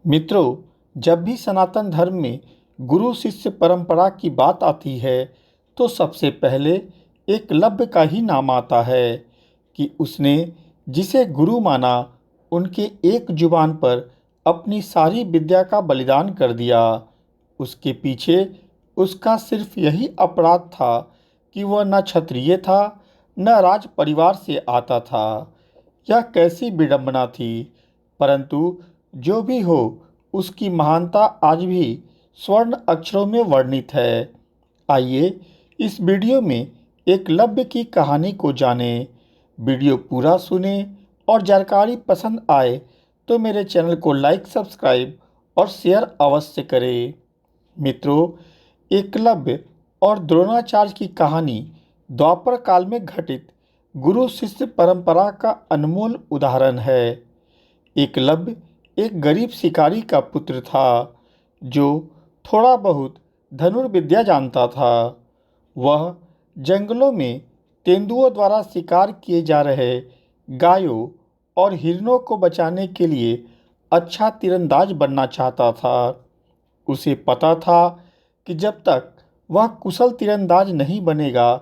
मित्रों, जब भी सनातन धर्म में गुरु शिष्य परंपरा की बात आती है तो सबसे पहले एकलव्य का ही नाम आता है कि उसने जिसे गुरु माना उनके एक जुबान पर अपनी सारी विद्या का बलिदान कर दिया। उसके पीछे उसका सिर्फ यही अपराध था कि वह न क्षत्रिय था न राज परिवार से आता था। यह कैसी विडंबना थी, परंतु जो भी हो उसकी महानता आज भी स्वर्ण अक्षरों में वर्णित है। आइए इस वीडियो में एकलव्य की कहानी को जानें। वीडियो पूरा सुने और जानकारी पसंद आए तो मेरे चैनल को लाइक, सब्सक्राइब और शेयर अवश्य करें। मित्रों, एकलव्य और द्रोणाचार्य की कहानी द्वापर काल में घटित गुरु शिष्य परंपरा का अनमोल उदाहरण है। एकलव्य एक गरीब शिकारी का पुत्र था जो थोड़ा बहुत धनुर्विद्या जानता था। वह जंगलों में तेंदुओं द्वारा शिकार किए जा रहे गायों और हिरणों को बचाने के लिए अच्छा तीरंदाज बनना चाहता था। उसे पता था कि जब तक वह कुशल तीरंदाज नहीं बनेगा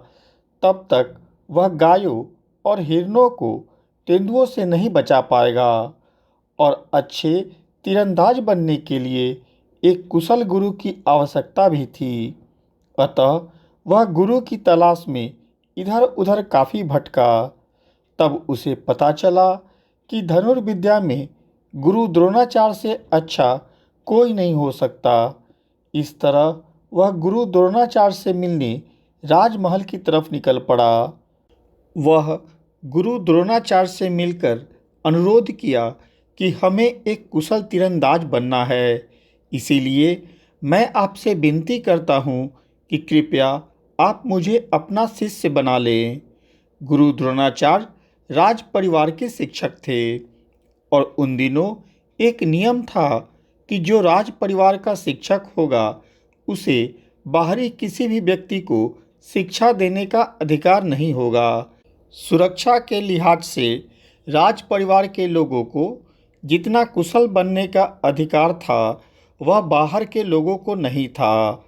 तब तक वह गायों और हिरणों को तेंदुओं से नहीं बचा पाएगा और अच्छे तीरंदाज बनने के लिए एक कुशल गुरु की आवश्यकता भी थी। अतः वह गुरु की तलाश में इधर उधर काफ़ी भटका। तब उसे पता चला कि धनुर्विद्या में गुरु द्रोणाचार्य से अच्छा कोई नहीं हो सकता। इस तरह वह गुरु द्रोणाचार्य से मिलने राजमहल की तरफ निकल पड़ा। वह गुरु द्रोणाचार्य से मिलकर अनुरोध किया कि हमें एक कुशल तीरंदाज बनना है, इसीलिए मैं आपसे विनती करता हूँ कि कृपया आप मुझे अपना शिष्य बना लें। गुरु द्रोणाचार्य राज परिवार के शिक्षक थे और उन दिनों एक नियम था कि जो राज परिवार का शिक्षक होगा उसे बाहरी किसी भी व्यक्ति को शिक्षा देने का अधिकार नहीं होगा। सुरक्षा के लिहाज से राज परिवार के लोगों को जितना कुशल बनने का अधिकार था वह बाहर के लोगों को नहीं था।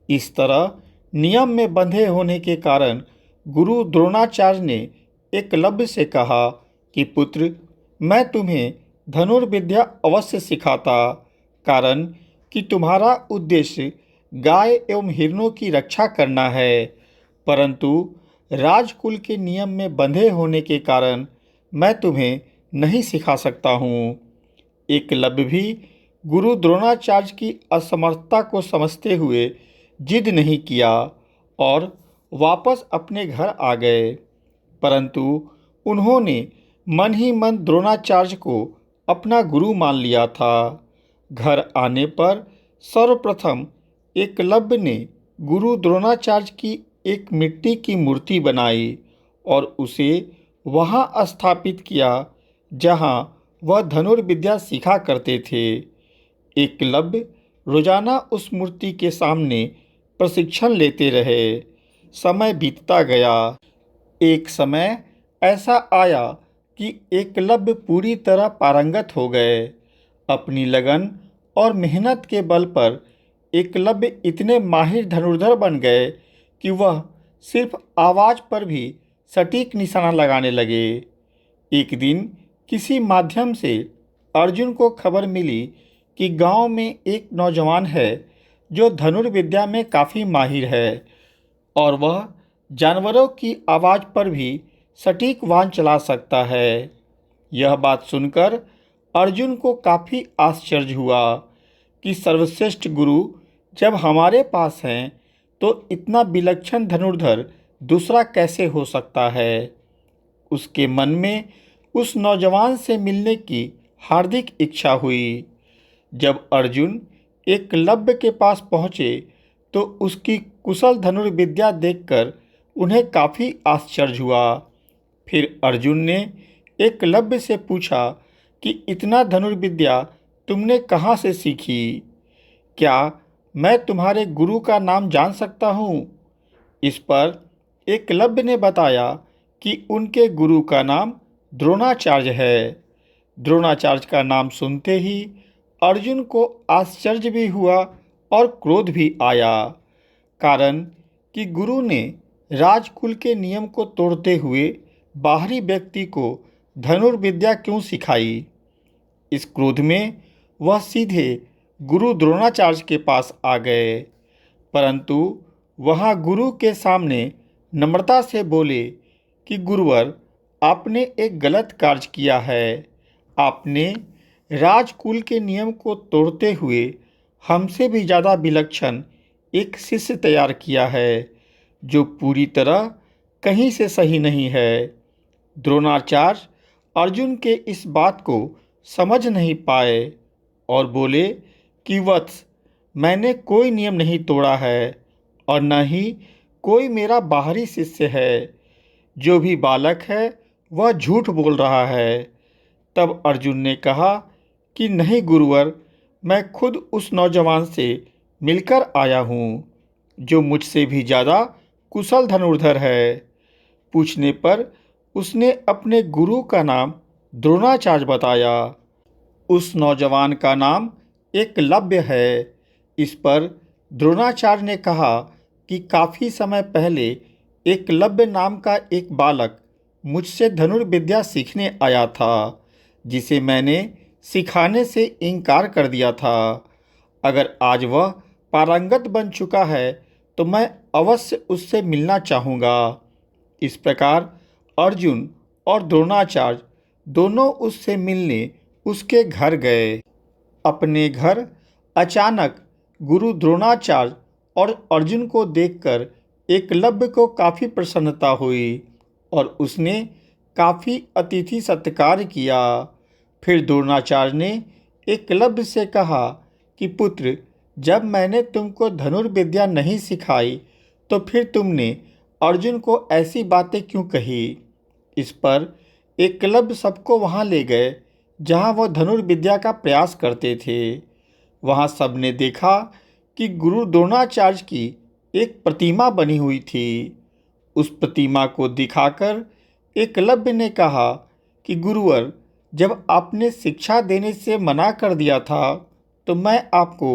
इस तरह नियम में बंधे होने के कारण गुरु द्रोणाचार्य ने एकलव्य से कहा कि पुत्र, मैं तुम्हें धनुर्विद्या अवश्य सिखाता, कारण कि तुम्हारा उद्देश्य गाय एवं हिरणों की रक्षा करना है, परंतु राजकुल के नियम में बंधे होने के कारण मैं तुम्हें नहीं सिखा सकता हूँ। एकलव्य भी गुरु द्रोणाचार्य की असमर्थता को समझते हुए जिद नहीं किया और वापस अपने घर आ गए, परंतु उन्होंने मन ही मन द्रोणाचार्य को अपना गुरु मान लिया था। घर आने पर सर्वप्रथम एकलव्य ने गुरु द्रोणाचार्य की एक मिट्टी की मूर्ति बनाई और उसे वहां स्थापित किया जहां वह धनुर्विद्या सीखा करते थे। एकलव्य रोजाना उस मूर्ति के सामने प्रशिक्षण लेते रहे। समय बीतता गया। एक समय ऐसा आया कि एकलव्य पूरी तरह पारंगत हो गए। अपनी लगन और मेहनत के बल पर एकलव्य इतने माहिर धनुर्धर बन गए कि वह सिर्फ आवाज़ पर भी सटीक निशाना लगाने लगे। एक दिन किसी माध्यम से अर्जुन को खबर मिली कि गांव में एक नौजवान है जो धनुर्विद्या में काफ़ी माहिर है और वह जानवरों की आवाज़ पर भी सटीक बाण चला सकता है। यह बात सुनकर अर्जुन को काफ़ी आश्चर्य हुआ कि सर्वश्रेष्ठ गुरु जब हमारे पास हैं तो इतना विलक्षण धनुर्धर दूसरा कैसे हो सकता है। उसके मन में उस नौजवान से मिलने की हार्दिक इच्छा हुई। जब अर्जुन एकलव्य के पास पहुँचे तो उसकी कुशल धनुर्विद्या देखकर उन्हें काफ़ी आश्चर्य हुआ। फिर अर्जुन ने एकलव्य से पूछा कि इतना धनुर्विद्या तुमने कहाँ से सीखी? क्या मैं तुम्हारे गुरु का नाम जान सकता हूँ? इस पर एकलव्य ने बताया कि उनके गुरु का नाम द्रोणाचार्य है। द्रोणाचार्य का नाम सुनते ही अर्जुन को आश्चर्य भी हुआ और क्रोध भी आया, कारण कि गुरु ने राजकुल के नियम को तोड़ते हुए बाहरी व्यक्ति को धनुर्विद्या क्यों सिखाई। इस क्रोध में वह सीधे गुरु द्रोणाचार्य के पास आ गए, परंतु वहाँ गुरु के सामने नम्रता से बोले कि गुरुवर, आपने एक गलत कार्य किया है। आपने राजकुल के नियम को तोड़ते हुए हमसे भी ज़्यादा विलक्षण एक शिष्य तैयार किया है, जो पूरी तरह कहीं से सही नहीं है। द्रोणाचार्य अर्जुन के इस बात को समझ नहीं पाए और बोले कि वत्स, मैंने कोई नियम नहीं तोड़ा है और न ही कोई मेरा बाहरी शिष्य है। जो भी बालक है वह झूठ बोल रहा है। तब अर्जुन ने कहा कि नहीं गुरुवर, मैं खुद उस नौजवान से मिलकर आया हूँ, जो मुझसे भी ज़्यादा कुशल धनुर्धर है। पूछने पर उसने अपने गुरु का नाम द्रोणाचार्य बताया। उस नौजवान का नाम एकलव्य है। इस पर द्रोणाचार्य ने कहा कि काफ़ी समय पहले एकलव्य नाम का एक बालक मुझसे धनुर्विद्या सीखने आया था, जिसे मैंने सिखाने से इनकार कर दिया था। अगर आज वह पारंगत बन चुका है तो मैं अवश्य उससे मिलना चाहूँगा। इस प्रकार अर्जुन और द्रोणाचार्य दोनों उससे मिलने उसके घर गए। अपने घर अचानक गुरु द्रोणाचार्य और अर्जुन को देखकर एकलव्य को काफ़ी प्रसन्नता हुई और उसने काफ़ी अतिथि सत्कार किया। फिर द्रोणाचार्य ने एकलव्य से कहा कि पुत्र, जब मैंने तुमको धनुर्विद्या नहीं सिखाई तो फिर तुमने अर्जुन को ऐसी बातें क्यों कही। इस पर एकलव्य सबको वहाँ ले गए जहाँ वह धनुर्विद्या का प्रयास करते थे। वहाँ सबने देखा कि गुरु द्रोणाचार्य की एक प्रतिमा बनी हुई थी। उस प्रतिमा को दिखाकर एकलव्य ने कहा कि गुरुवर, जब आपने शिक्षा देने से मना कर दिया था तो मैं आपको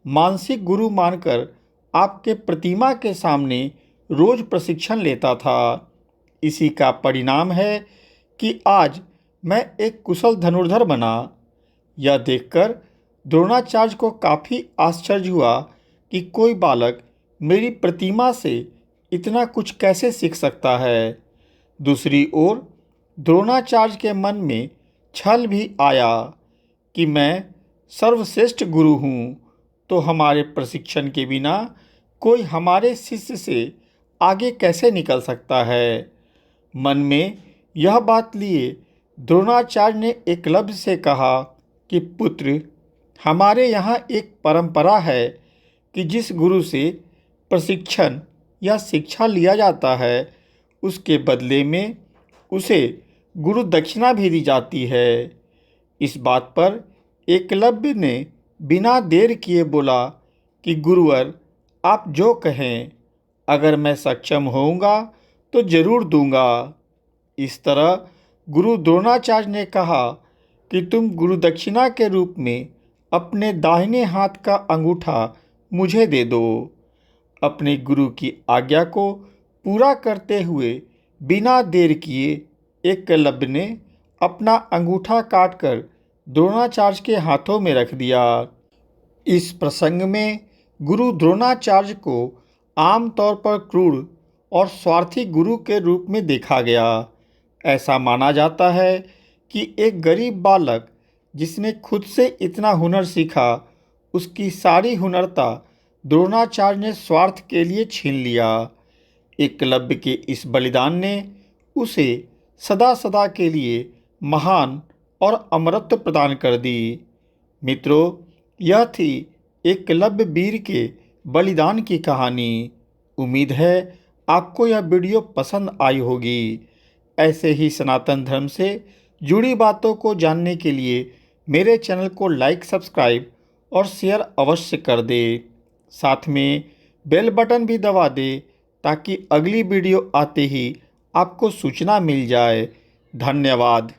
मानसिक गुरु मानकर आपके प्रतिमा के सामने रोज प्रशिक्षण लेता था। इसी का परिणाम है कि आज मैं एक कुशल धनुर्धर बना। यह देखकर द्रोणाचार्य को काफ़ी आश्चर्य हुआ कि कोई बालक मेरी प्रतिमा से इतना कुछ कैसे सीख सकता है। दूसरी ओर द्रोणाचार्य के मन में छल भी आया कि मैं सर्वश्रेष्ठ गुरु हूँ, तो हमारे प्रशिक्षण के बिना कोई हमारे शिष्य से आगे कैसे निकल सकता है। मन में यह बात लिए द्रोणाचार्य ने एकलव्य से कहा कि पुत्र, हमारे यहाँ एक परंपरा है कि जिस गुरु से प्रशिक्षण या शिक्षा लिया जाता है उसके बदले में उसे गुरु दक्षिणा भी दी जाती है। इस बात पर एकलव्य ने बिना देर किए बोला कि गुरुवर, आप जो कहें, अगर मैं सक्षम होऊंगा तो जरूर दूंगा। इस तरह गुरु द्रोणाचार्य ने कहा कि तुम गुरु दक्षिणा के रूप में अपने दाहिने हाथ का अंगूठा मुझे दे दो। अपने गुरु की आज्ञा को पूरा करते हुए बिना देर किए एकलव्य ने अपना अंगूठा काटकर द्रोणाचार्य के हाथों में रख दिया। इस प्रसंग में गुरु द्रोणाचार्य को आमतौर पर क्रूर और स्वार्थी गुरु के रूप में देखा गया। ऐसा माना जाता है कि एक गरीब बालक जिसने खुद से इतना हुनर सीखा, उसकी सारी हुनरता द्रोणाचार्य ने स्वार्थ के लिए छीन लिया। एकलव्य के इस बलिदान ने उसे सदा सदा के लिए महान और अमरत्व प्रदान कर दी। मित्रों, यह थी एकलव्य वीर के बलिदान की कहानी। उम्मीद है आपको यह वीडियो पसंद आई होगी। ऐसे ही सनातन धर्म से जुड़ी बातों को जानने के लिए मेरे चैनल को लाइक, सब्सक्राइब और शेयर अवश्य कर दे। साथ में बेल बटन भी दबा दे ताकि अगली वीडियो आते ही आपको सूचना मिल जाए। धन्यवाद।